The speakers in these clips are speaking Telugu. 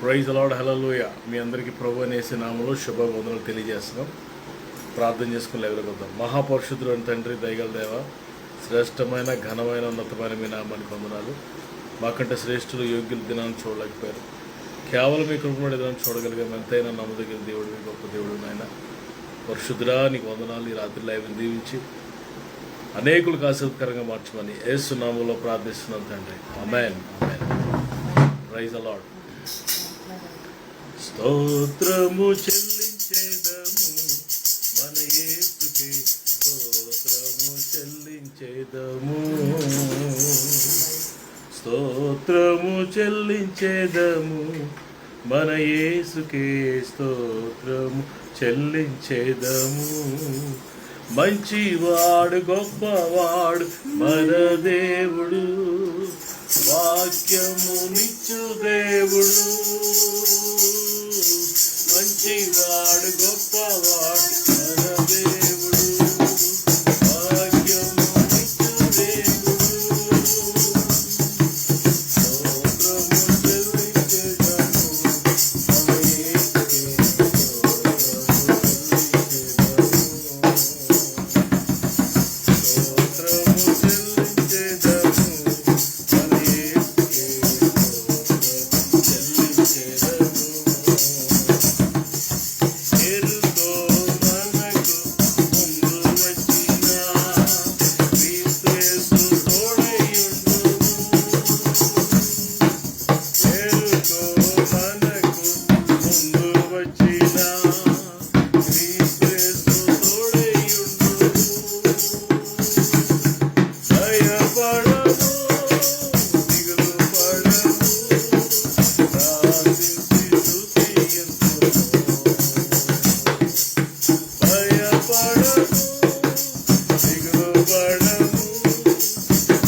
ప్రైజ్ ది లార్డ్, హల్లెలూయా. మీ అందరికీ ప్రభువు యేసు నామములో శుభవందనాలు తెలియజేస్తున్నాం. ప్రార్థన చేసుకుని ఎదురుకొద్దాం. మహాపరిశుద్ధుడు అని తండ్రి, దయగల దేవ, శ్రేష్టమైన ఘనమైన ఉన్నతమైన మీ నామానికి వందనాలు. మాకంటే శ్రేష్ఠులు యోగ్యులు దినాన్ని చూడలేకపోయారు. కేవలం మీ కృపణ దినాన్ని చూడగలిగాం. ఎంతైనా నమ్మదగిన దేవుడు, మీ గొప్ప దేవుడు నాయన. పరిశుద్ధుడా, నీకు వందనాలు. ఈ రాత్రి లైవ్ని దీవించి అనేకులకు ఆశీర్వదకరంగా మార్చమని యేసు నామములో ప్రార్థిస్తున్నాం తండ్రి. ఆమేన్. ఆమేన్. Praise the lord. స్తోత్రము చెల్లించేదము మన యేసుకే, స్తోత్రము చెల్లించేదము, స్తోత్రము చెల్లించేదము మన యేసుకే, స్తోత్రము చెల్లించేదము. మంచివాడు గొప్పవాడు మన దేవుడు, వాక్యము నిచ్చు దేవుడు. మంచివాడు గొప్పవాడు మన దేవుడు, వాక్యము నిచ్చు దేవుడు. స్తోత్రము చెల్లించెదము మన యేసుకే, స్తోత్రము చెల్లించెదము మన యేసుకే, స్తోత్రము చెల్లించెదము. ఎరుకో మనకు ముందు వచ్చిన క్రీస్తు యేసు తోడైయుండును. ఎరుకో మనకు ముందు వచ్చిన క్రీస్తు యేసు తోడైయుండును. భయపడము, దిగులు పడము, ప్రార్థించి స్తుతించుము. భయపడము, దిగులు పడము,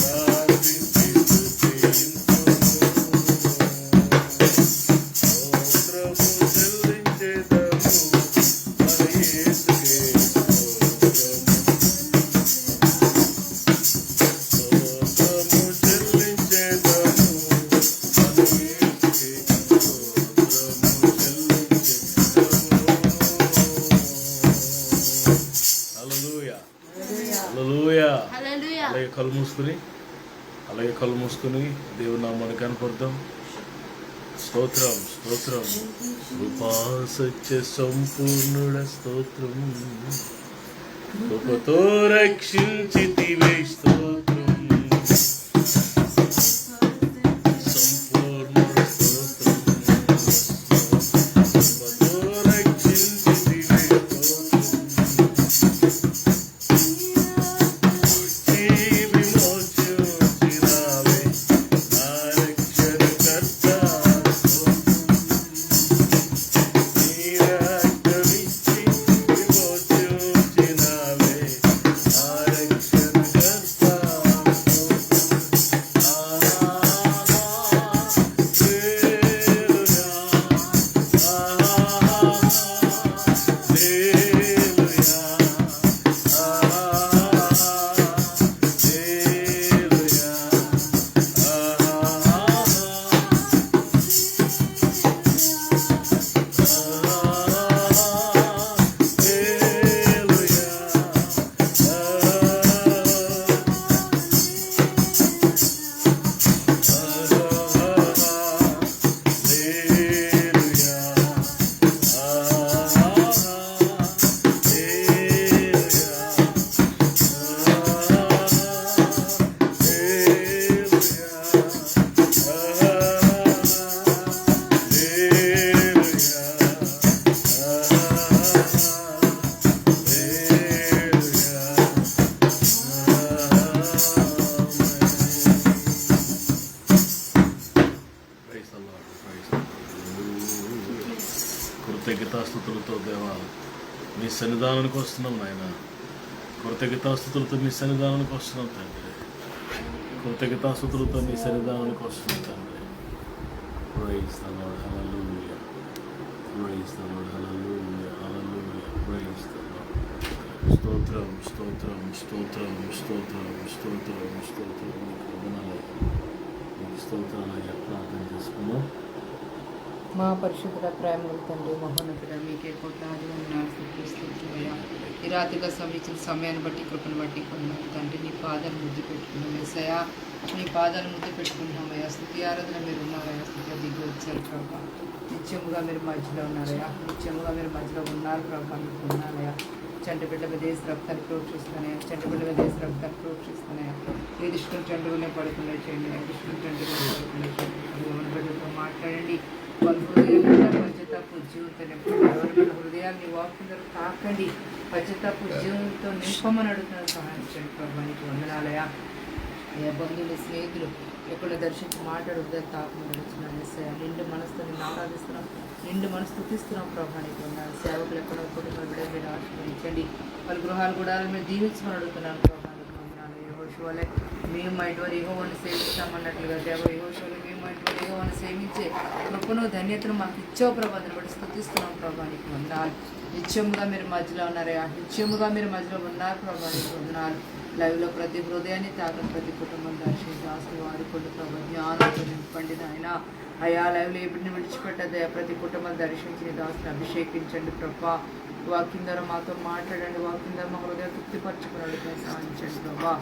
ప్రార్థించి స్తుతించుము. స్తోత్రము చెల్లించెదము మన యేసుకే, స్తోత్రము చెల్లించెదము మన యేసుకే, స్తోత్రము చెల్లించెదము. హల్లెలూయా, హల్లెలూయా. హల్లెలూయా. అలాగే కళ్ళు మూసుకుని దేవుని నామాన్ని కనపడదాం. స్తోత్రం, స్తోత్రం. కృపా సత్య సంపూర్ణుడ స్తోత్రం, కృపతో రక్షించితివే స్తోత్రం, సంపూర్ణుడ స్తోత్రం, కృపతో రక్షించితివే విమోచించినావే నా రక్షణకర్త. నీ రక్తమిచ్చి విమోచించినావే నా రక్షణకర్త. కృతజ్ఞతాస్తుతులతో దేవా మీ సన్నిధానానికి వస్తున్నాం నాయన. కృతజ్ఞతాస్తుతులతో మీ సన్నిధానానికి వస్తున్నాం తండ్రి. కృతజ్ఞతాస్తుతులతో మీ సన్నిధానానికి వస్తున్నాం తండ్రి. Praise the Lord, hallelujah. Praise the Lord, hallelujah, hallelujah. Praise the Lord. స్తోత్రం, స్తోత్రం, స్తోత్రం, స్తోత్రం, స్తోత్రం, స్తోత్రం. మీకు వందనాలు, మీకు స్తోత్రాలయ్యా. ప్రార్థన చేసుకున్నాం. మా పరిశుద్ధుల ప్రేమల తండ్రి మహోన్నతుడ మీకే కోట్లాది వందనాలు స్తుతిస్తున్నామయ్యా. ఈ రాత్రిగా సమీక్షించిన సమయాన్ని బట్టి కృపను బట్టి కొన్నాను తండ్రి. నీ పాదాలు ముద్దు పెట్టుకున్నాం ఏసయ్యా, నీ పాదాలు ముద్దు పెట్టుకుంటున్నామయ్యా. స్థుతి ఆరాధన మీరు ఉన్నారయ్యా. స్థుతి దిగి వచ్చారు ప్రభా. నిత్యముగా మీరు మధ్యలో ఉన్నారయ్యా. నిత్యముగా మీరు మధ్యలో ఉన్నారు ప్రభా. మీకు ఉన్నారయ్యా. చంటి బిడ్డ మీద వేసి రక్తాన్ని ప్రోక్షిస్తానే, చంటి బిడ్డ మీద వేసి రక్తాన్ని ప్రోక్షిస్తానే. ఏ దుష్టులు చండుగానే పడుకునే చేయండి, ఏ దుష్టులు చండుగానే పడుకునే చేయండి. ఎవరి బిడ్డతో మాట్లాడండి. వాళ్ళ హృదయాలు పశ్చాత్తాపు జీవితంతో ఎవరి హృదయాన్ని వాక్యం తాకండి. పశ్చాత్తాపు జీవంతో నింపమని అడుగుతున్నారు. సహాయం చేయండి ప్రభా. నీకు వందనాలయా. ఏ బంధువులు స్నేహితులు ఎక్కడ దర్శించి మాట్లాడుద్దని తాకమని అడుగుతున్నాను ఏసయ్యా. నిండు మనసుతో నేను ఆరాధిస్తున్నాం, నిండు మనసు స్థుతిస్తున్నాం ప్రభా. నీకు వందనాలు. సేవకులు ఎక్కడ కుటుంబాలు బిడ్డ మీరు ఆశీర్వదించండి. వాళ్ళ గృహాలు కూడా మీరు దీవించమని అడుగుతున్నాను ప్రభా. నీకు వందనాలు. యెహోషువలే మేము మా ఇంటివారు యెహోవాను సేవిస్తామన్నట్లుగా దేవ యెహోషువలే మేము మా ఇంటివారు యెహోవాను సేవించే కృపను ధన్యతను మాకు ఇచ్చావు ప్రభా. దాన్ని బట్టి స్థుతిస్తున్నాం ప్రభా. నీకు వందనాలు. నిత్యముగా మీరు మధ్యలో ఉన్నారయ్యా. నిత్యముగా మీరు మధ్యలో ఉన్నారు ప్రభా. నీకు వందనాలు. లైవ్లో ప్రతి హృదయాన్ని తాకని ప్రతి కుటుంబం దర్శించి ఆస్తులు వాడుకోండి ప్రభా. జ్ఞానంతో నింపండి నాయన. అయా లైవ్లో ఎప్పుడు విడిచిపెట్టదయా. ప్రతి కుటుంబం దర్శించి దాసుని అభిషేకించండి ప్రభా. వాక్యం ద్వారా మాతో మాట్లాడండి. వాక్యం ద్వారా మా హృదయం తృప్తిపరచుకున్నాడు సాధించండి ప్రభా.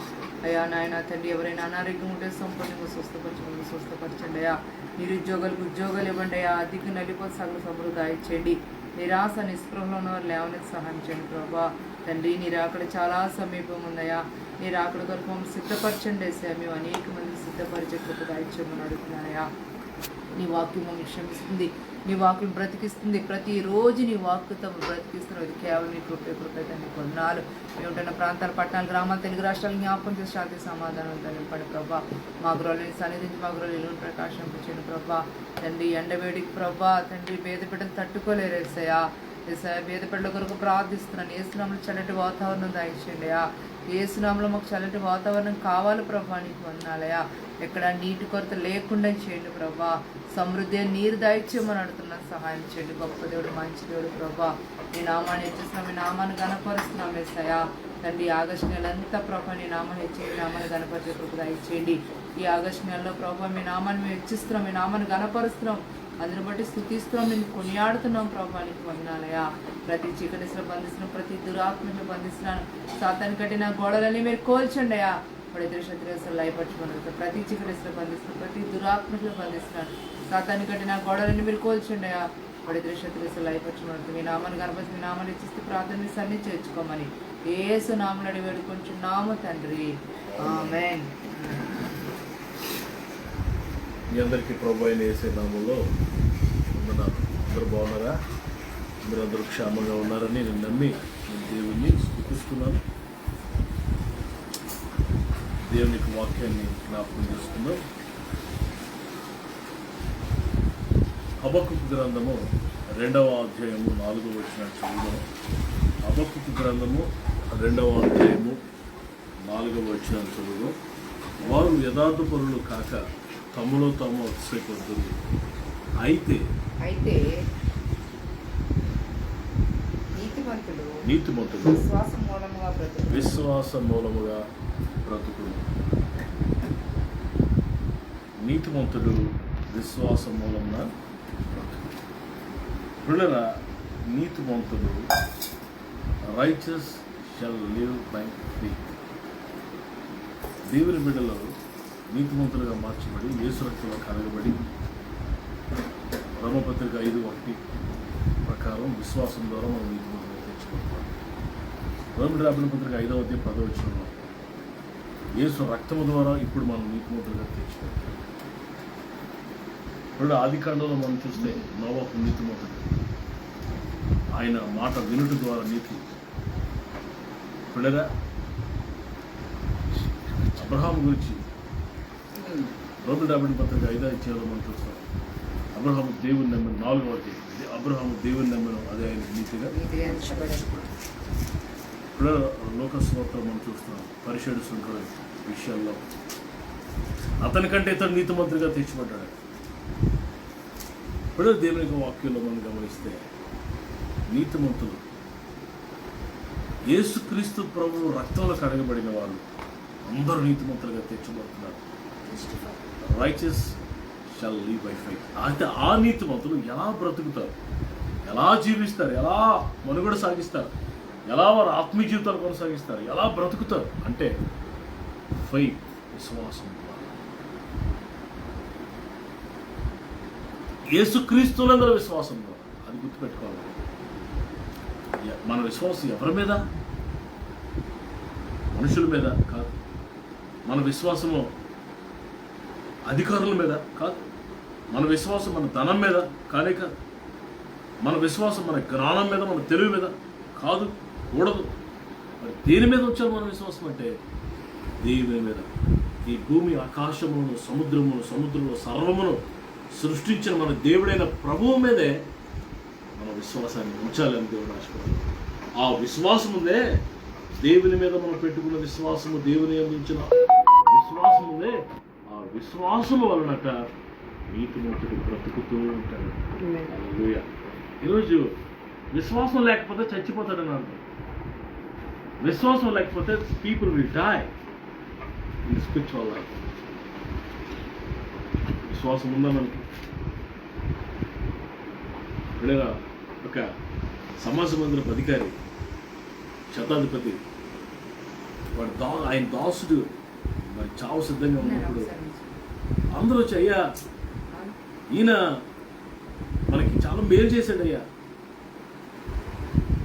అయా నాయన తండ్రి, ఎవరైనా అనారోగ్యం ఉంటే సంపూర్ణంగా స్వస్థపరచండి అయ్యా. నిరుద్యోగులకు ఉద్యోగాలు ఇవ్వండి అయ్యా. అధిక నలిపోతే సగలు సమృద్ధి దాయిచేయండి. నిరాశ నిస్పృహలో ఉన్నవారు లేవనెత్తి సహాయం చేయండి ప్రభా. తండ్రి నీ రాకడ చాలా సమీపం ఉందయ్యా. నీ రాకడ కొరకు మమ్మల్ని సిద్ధపరచండి వేసాయా. మేము అనేక మందికి సిద్ధపరిచే కృప దాయిచ్చామని అడుగుతున్నానయ్యా. నీ వాక్యం మమ్మల్ని క్షమిస్తుంది, నీ వాక్యం బ్రతికిస్తుంది. ప్రతిరోజు నీ వాక్కుతో బ్రతికిస్తున్నది కేవలం నీ కృపే తండ్రి. కొన్నాళ్ళు మేము ఉంటున్న ప్రాంతాలు, పట్టణాలు, గ్రామాలు, తెలుగు రాష్ట్రాలు జ్ఞాపకం చేసి శాంతి సమాధానం నింపండి ప్రభా. మా గృహాలని సన్నిధించి మా గృహాలు ఇల్లు ప్రకాశింపచేయండి ప్రభా. తండ్రి ఎండవేడికి ప్రభా తండ్రి పేద బిడ్డలు తట్టుకోలేరు ఏసయ్యా. ఏసయ్యా పేద బిడ్డల కొరకు ప్రార్థిస్తున్నాను. ఏసునామలో చల్లటి వాతావరణం దయచేయండియా. ఏసునామలో మాకు చల్లటి వాతావరణం కావాలి ప్రభా. నీకు వందనాలయా. ఎక్కడ నీటి కొరత లేకుండా చేయండి ప్రభా. సమృద్ధి నీరు దయచేయమని అడుగుతున్నాను. సహాయం చేయండి. గొప్ప దేవుడు, మంచి దేవుడు ప్రభా. నీ నామాన్ని హెచ్చిస్తున్నాం, మీ నామాన్ని గణపరుస్తున్నాం ఏసయ్యా. తండ్రి ఆగస్టు నెల అంతా ప్రభా నీ నామాన్ని హెచ్చేయండి, నామాన్ని గణపరిచే కృప దయచేయండి. ఈ ఆగస్టు నెలలో ప్రభా మీ నామాన్ని మేము హెచ్చిస్తున్నాం, మీ నామాన్ని గణపరుస్తున్నాం. అందుని బట్టి స్థుతిస్తున్నాం, నేను కొనియాడుతున్నాం ప్రభా. నీకు వందనాలయా. ప్రతి చీకటిలో బంధిస్తున్నాం, ప్రతి దురాత్మలో బంధిస్తున్నాను. సాతాను కట్టిన గోడలని మీరు కోల్చండి అయ్యా. ఇప్పుడు ఇతర శత్రువులు లయపరచుకున్నారు. ప్రతి చీకటిలో బంధిస్తున్నాను, ప్రతి దురాత్మలో బంధిస్తున్నాను. సాతాను కట్టిన గోడలని మీరు కోల్చండి అయ్యా. ఇప్పుడు ఇతర శత్రువులు లయపరచుకున్నారు. మీ నామాన్ని కనపరిచి మీ నామాన్ని ఇచ్చిస్తే ప్రార్థన సన్ని చేర్చుకోమని యేసు నామములో అడిగి వేడుకొంచున్నాము తండ్రి. ఆమేన్. మీ అందరికీ ప్రభు అయిన యేసు నామములో వందనాలు. అందరూ బాగున్నారా? మీరందరూ క్షేమంగా ఉన్నారని నేను నమ్మి నేను దేవుణ్ణి స్తుతిస్తున్నాను. దేవునికి వాక్యాన్ని జ్ఞాపకం చేసుకుందాం. హబక్కూకు గ్రంథము 2వ అధ్యాయము 4వ వచనం చదువుదాం. హబక్కూకు గ్రంథము 2వ అధ్యాయము 4వ వచనం చదువుదాం. వారు యథార్థపరులు కాక తమలో తాము అతిశయపడుతుంది. అయితే నీతిమంతుడు విశ్వాస మూలముగా బ్రతుకును. నీతిమంతుడు విశ్వాస మూలమున బ్రతుకును. పిల్లరా, నీతిమంతుడు righteous shall live by faith. దేవుని బిడ్డలు నీతిమంతులుగా మార్చబడి యేసు రక్తంలో కడగబడి రోమపత్రిక 5:1 ప్రకారం విశ్వాసం ద్వారా మనం నీతిమంతులుగా తెచ్చుకుంటాం. రోమిలకు రాసిన పత్రిక 5వ అధ్యాయం 10వ వచనంలో యేసు రక్తము ద్వారా ఇప్పుడు మనం నీతిమంతులుగా తెచ్చుకుంటాం. ఇప్పుడు ఆది కాండంలో మనం చూస్తే నోవాహు నీతిమంతుడు. ఆయన మాట వినుట ద్వారా నీతి. పిల్లరా, అబ్రహాము గురించి రోమిలకు రాసిన పత్రిక 5వ అధ్యాయంలో మనం చూస్తాం. అబ్రహాము దేవుని నమ్మను 4వ అధ్యాయం. అబ్రహాము దేవుని నమ్మను, అదే ఆయన నీతిగా. ఇప్పుడు లోకస్వార్తలో మనం చూస్తున్నాం. పరిశుద్ధ శృంఖల విషయాల్లో అతనికంటే ఇతడు నీతిమంతుడిగా తెచ్చిపడ్డాడు. ఇప్పుడు దేవుని వాక్యంలో మనం గమనిస్తే నీతిమంతులు యేసుక్రీస్తు ప్రభువు రక్తంలో కడగబడిన వాళ్ళు అందరూ నీతిమంతులుగా తెచ్చబడుతున్నారు. Righteous shall live by faith. అయితే ఆ నీతిమంతులు ఎలా బ్రతుకుతారు, ఎలా జీవిస్తారు, ఎలా మనుగడ సాగిస్తారు, ఎలా వారు ఆత్మీయ జీవితాలు కొనసాగిస్తారు, ఎలా బ్రతుకుతారు అంటే ఫెయిత్, విశ్వాసం ద్వారా. యేసుక్రీస్తునందు విశ్వాసం ద్వారా. అది గుర్తుపెట్టుకోవాలి. మన విశ్వాసం ఎవరి మీద? మనుషుల మీద కాదు. మన విశ్వాసము అధికారుల మీద కాదు. మన విశ్వాసం మన ధనం మీద కానే కాదు. మన విశ్వాసం మన జ్ఞానం మీద, మన తెలివి మీద కాదు, కూడదు. మరి దేని మీద వచ్చారు మన విశ్వాసం అంటే దేవుని మీద. ఈ భూమి ఆకాశమును సముద్రంలో సర్వమును సృష్టించిన మన దేవుడైన ప్రభువు మీదే మన విశ్వాసాన్ని ఉంచాలని దేవుడు ఆశపడాలి. ఆ విశ్వాసం ఉందే, దేవుని మీద మనం పెట్టుకున్న విశ్వాసము, దేవుని అందించిన విశ్వాసం ఉందే, ఆ విశ్వాసము వలనట నీతిమంతుడు బ్రతుకుతూ ఉంటాడు. హల్లెలూయా. ఈరోజు విశ్వాసం లేకపోతే చచ్చిపోతాడని అర్థం. విశ్వాసం లేకపోతే people will die in spiritual life. విశ్వాసం ఉందా మనకి? లేదా ఒక సమాజ మందిరపు అధికారి, శతాధిపతి, వాడు ఆయన దాసుడు మరి చావు సిద్ధంగా ఉన్నప్పుడు అందరూ వచ్చి, అయ్యా ఈయన మనకి చాలా మేలు చేశాడు అయ్యా,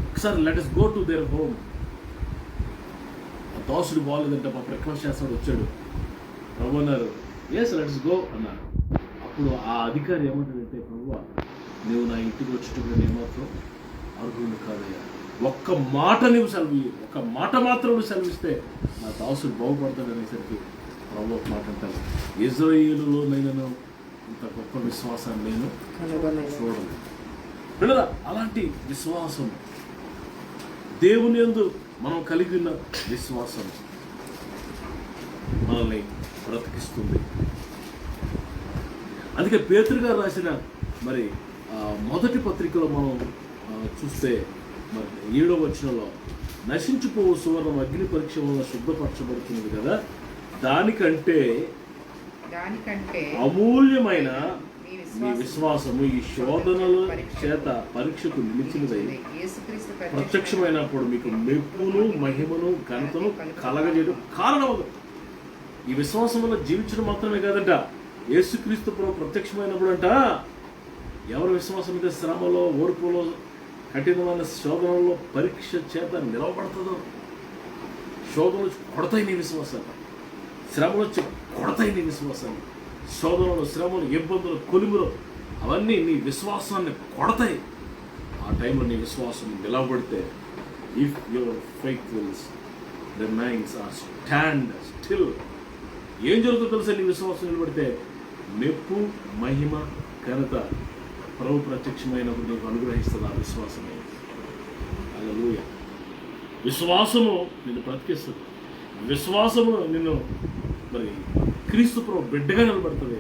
ఒకసారి let us go to their home. ఆ దాసుడు బాగలేదంటే పాప రిక్వెస్ట్ చేస్తాడు, వచ్చాడు. ప్రభు అన్నారు, ఎస్ లెట్ us గో అన్నారు. అప్పుడు ఆ అధికారి ఏమంటాడంటే, ప్రభువా నువ్వు నా ఇంటికి వచ్చేటప్పుడు నేను మాత్రం అర్హుడు కాదయ్యా, ఒక్క మాట నువ్వు సెలవు, ఒక్క మాట మాత్రం నువ్వు సెలవిస్తే నా దాసుడు బాగుపడతాడు అనేసరికి ప్రభు ఒక మాట అంటారు, ఇజ్రాయేలులో నేను ఇంత గొప్ప విశ్వాసాన్ని నేను చూడలేదు. పిల్లల అలాంటి విశ్వాసం, దేవుని యందు మనం కలిగి ఉన్న విశ్వాసం మనల్ని బ్రతికిస్తుంది. అందుకే పేతురు గారు రాసిన మరి మొదటి పత్రికలో మనం చూస్తే మరి 7వ వచనంలో నశించిపోవు సువర్ణం అగ్ని పరీక్ష వల్ల శుద్ధపరచబడుతున్నది కదా, దానికంటే అమూల్యమైన మీ విశ్వాసము ఈ శోధనల చేత పరీక్షకు నిలిచినదై ప్రత్యక్షమైనప్పుడు మీకు మెప్పును మహిమను ఘనతను కలగజేయడం కారణమదు. ఈ విశ్వాసం వల్ల జీవించడం మాత్రమే కాదంట, యేసుక్రీస్తు ప్రభు ప్రత్యక్షమైనప్పుడు అంట, ఎవరి విశ్వాసం అయితే శ్రమలో, ఓర్పులో, కఠినమైన శోధనలో పరీక్ష చేత నిలవబడుతుందో, శోధనలు వచ్చి కొడతాయి నీ విశ్వాసాన్ని, శ్రమలు వచ్చి కొడతాయి నీ విశ్వాసాన్ని, శోధనలు, శ్రమలు, ఇబ్బందులు, కొలుములు అవన్నీ నీ విశ్వాసాన్ని కొడతాయి. ఆ టైంలో నీ విశ్వాసం నిలవబడితే, if your faith wills remains or stand still, ఏం జరుగుతుందో తెలుసా? నీ విశ్వాసం నిలబడితే మెప్పు, మహిమ, ఘనత ప్రభు ప్రత్యక్షమైనప్పుడు నీకు అనుగ్రహిస్తుంది ఆ విశ్వాసమే. హల్లెలూయా. విశ్వాసము నిన్ను బ్రతికిస్తుంది. విశ్వాసము నిన్ను మరి క్రీస్తు ప్రభు బిడ్డగా నిలబడుతుంది.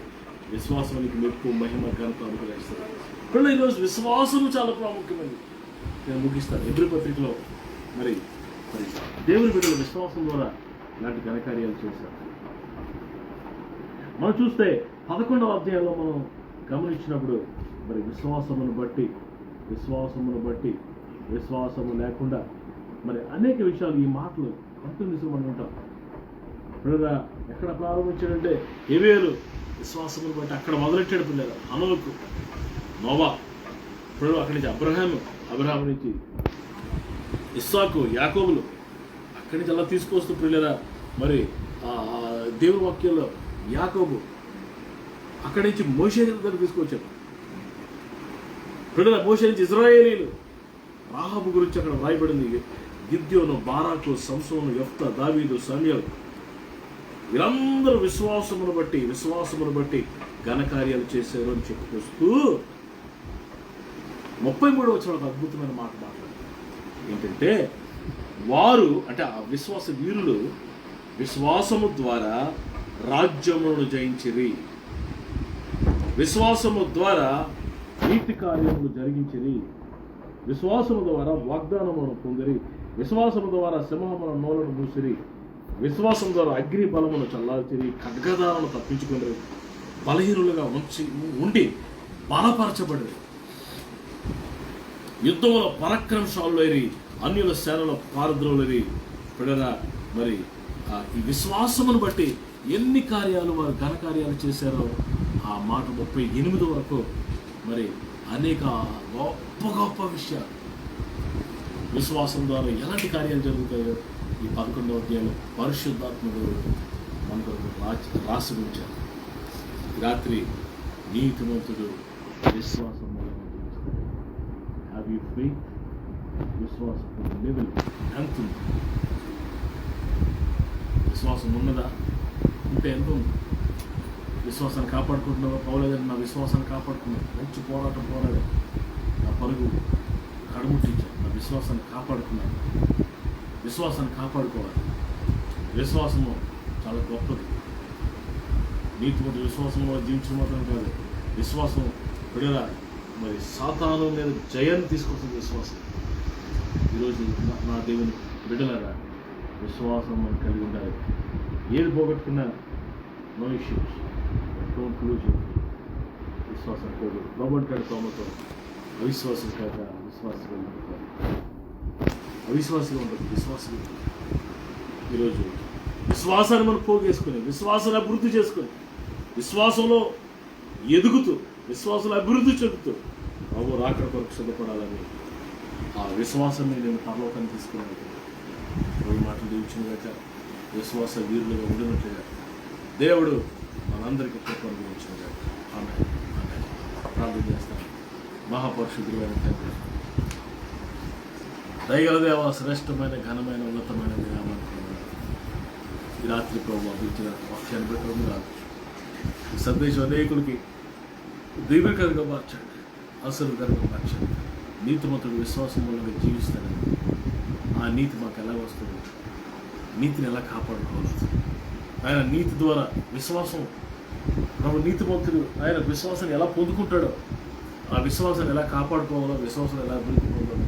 విశ్వాసం నీకు మెప్పు, మహిమ, ఘనత అనుగ్రహిస్తుంది. ఇప్పుడు ఈరోజు విశ్వాసము చాలా ప్రాముఖ్యమైనది. నేను ముగిస్తాను. ఎబ్రీ పత్రికలో మరి దేవుని బిడ్డల విశ్వాసం ద్వారా ఇలాంటి ఘనకార్యాలు చేశారు. మనం చూస్తే 11వ అధ్యాయంలో మనం గమనించినప్పుడు మరి విశ్వాసమును బట్టి, విశ్వాసము లేకుండా మరి అనేక విషయాలు, ఈ మాటలు కంటిన్యూస్గా మనం ఉంటాం. ఇప్పుడు ఎక్కడ ప్రారంభించాడంటే హేబేలు విశ్వాసమును బట్టి అక్కడ మొదలెట్టాడు. పిల్లలు హనోకు, నోవా, ఇప్పుడు అక్కడి నుంచి అబ్రహాము నుంచి ఇస్సాకు, యాకోబులు, అక్కడి నుంచి అలా తీసుకొస్తూ పిల్లల మరి దేవుని వాక్యంలో యాకోబు, అక్కడి నుంచి మోషే దగ్గర తీసుకొచ్చాడు. పిల్లల మోషే నుంచి ఇజ్రాయేలీలు, రాహాబు గురించి అక్కడ రాయబడింది. గిద్యోను, బారాకు, సంసోను, యెఫ్తా, దావీదు, సమూయేలు, వీరందరూ విశ్వాసమును బట్టి ఘనకార్యాలు చేశారు అని చెప్పుకొస్తూ 33వ వచనంలో ఒక అద్భుతమైన మాట మాట్లాడారు. ఏంటంటే వారు అంటే ఆ విశ్వాస వీరులు విశ్వాసము ద్వారా రాజ్యములను జయించిరి, విశ్వాసము ద్వారా నీతి కార్యములు జరిగించిరి, విశ్వాసము ద్వారా వాగ్దానములను పొందిరి, విశ్వాసము ద్వారా సింహముల నోలను మూసిరి, విశ్వాసం ద్వారా అగ్ని బలమును చల్లార్చిరి, ఖడ్గదాలను తప్పించుకుని, బలహీనులుగా ఉండి బలపరచబడి యుద్ధంలో పరాక్రమశాలులైరి, అన్యుల సేనలో పారద్రోలురి. పిల్లరా, మరి ఈ విశ్వాసమును బట్టి ఎన్ని కార్యాలు వారు ఘనకార్యాలు చేశారో ఆ మాట 38 వరకు మరి అనేక గొప్ప గొప్ప విషయాలు విశ్వాసం ద్వారా ఎలాంటి కార్యాలు జరుగుతాయో ఈ 11వ అధ్యాయంలో పరిశుద్ధాత్ముడు మనకు రాసి ఉంచారు. రాత్రి నీతిమంతుడు విశ్వాసం హ్యావ్ యూ ఫెయిత్, విశ్వాసం లెవెల్ ఎంత ఉంది? విశ్వాసం ఉన్నదా? ఉంటే ఎంత ఉంది? విశ్వాసాన్ని కాపాడుకుంటున్నావా? పౌలేదని నా విశ్వాసాన్ని కాపాడుకున్నాను, మంచి పోరాటం పోరాడు, నా పరుగు కడుముట్టించాను, నా విశ్వాసాన్ని కాపాడుకున్నాను. విశ్వాసాన్ని కాపాడుకోవాలి. విశ్వాసము చాలా గొప్పది. నీతిమంతుడు విశ్వాసంలో జీవించడం మాత్రం కాదు, విశ్వాసం విడరా మరి సాతాను మీద జయాన్ని తీసుకొస్తుంది విశ్వాసం. ఈరోజు నా దేవుని బిడ్డలారా, విశ్వాసం మనం కలిగి ఉండాలి. ఏది పోగొట్టుకున్నా నో ఇష్యూస్, డోంట్ లూజ్ విశ్వాసం పోదు. రోబోట్ కాడ తోమతో అవిశ్వాసం కాక విశ్వాసంగా ఉంటుంది, అవిశ్వాసంగా ఉంటుంది, విశ్వాసంగా. ఈరోజు విశ్వాసాన్ని మనం పోగేసుకుని, విశ్వాసాన్ని అభివృద్ధి చేసుకొని, విశ్వాసంలో ఎదుగుతూ, విశ్వాసంలో అభివృద్ధి చెందుతూ బాబు రాకడ కొరకు సిద్ధపడాలని ఆ విశ్వాసాన్ని నేను పరలోకాన్ని తీసుకున్నాను. రోజు మాటలు దీవించినగాక విశ్వాస వీరులుగా ఉండినట్లుగా దేవుడు మనందరికీ కృపను గురించినగాక. ఆమేన్. ప్రార్థన చేస్తాను. మహాపరిశుద్ధుడైన తండ్రి, దయగల దేవ, శ్రేష్టమైన ఘనమైన ఉన్నతమైన మీ నామానికి ఈ రాత్రి ప్రభు ఇచ్చిన వాక్యాన్ని పెట్టడం కాదు, ఈ సందేశం అనేకులకి దీవెనకరంగా మార్చండి, ఆశీర్వాదకరంగా మార్చండి. నీతిమంతుడు విశ్వాసం వల్ల జీవిస్తాడని, ఆ నీతి మాకు ఎలా వస్తుంది? నీతిని ఎలా కాపాడుకోవాలి? ఆయన నీతి ద్వారా విశ్వాసం, ప్రభు నీతిమంతుడు ఆయన విశ్వాసాన్ని ఎలా పొందుకుంటాడో, ఆ విశ్వాసాన్ని ఎలా కాపాడుకోవాలో, విశ్వాసాన్ని ఎలా అభివృద్ధి పొందాలో,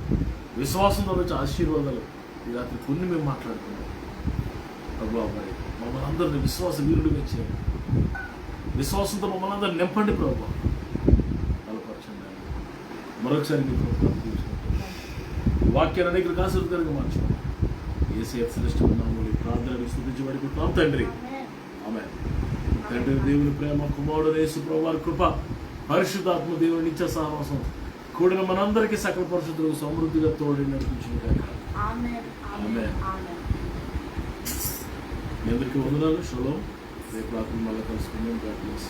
విశ్వాసం ద్వారా వచ్చే ఆశీర్వాదాలు ఈ రాత్రి కొన్ని మేము మాట్లాడుకున్నాం. ప్రభు మరి మమ్మల్ని అందరినీ విశ్వాస వీరులుగా చేయండి, విశ్వాసంతో మమ్మల్ని అందరినీ నింపండి ప్రభు, బలపరచండి. మరొకసారి మీకు వాక్యాన్ని అనేక ఆశీర్వాదంగా మార్చుకోండి. యేసయ్య శ్రేష్టమైన నామములో ప్రార్థనలు స్తుతించబడుకుంటున్నాం తండ్రి. ఆమేన్. తండ్రి దేవుని ప్రేమ, కుమారుడు యేసు ప్రభువు వారి కృప, పరిశుద్ధాత్మ దేవుని నిత్య సహవాసం కూడిన మనందరికీ సకల పరిశుద్ధులకు సమృద్ధిగా తోడి నడిపించుగాక. ఆమేన్. మీ అందరికీ వందనాలు. షలోమ్. రేపు రాత్రి మళ్ళీ కలుసుకుందాం. God bless.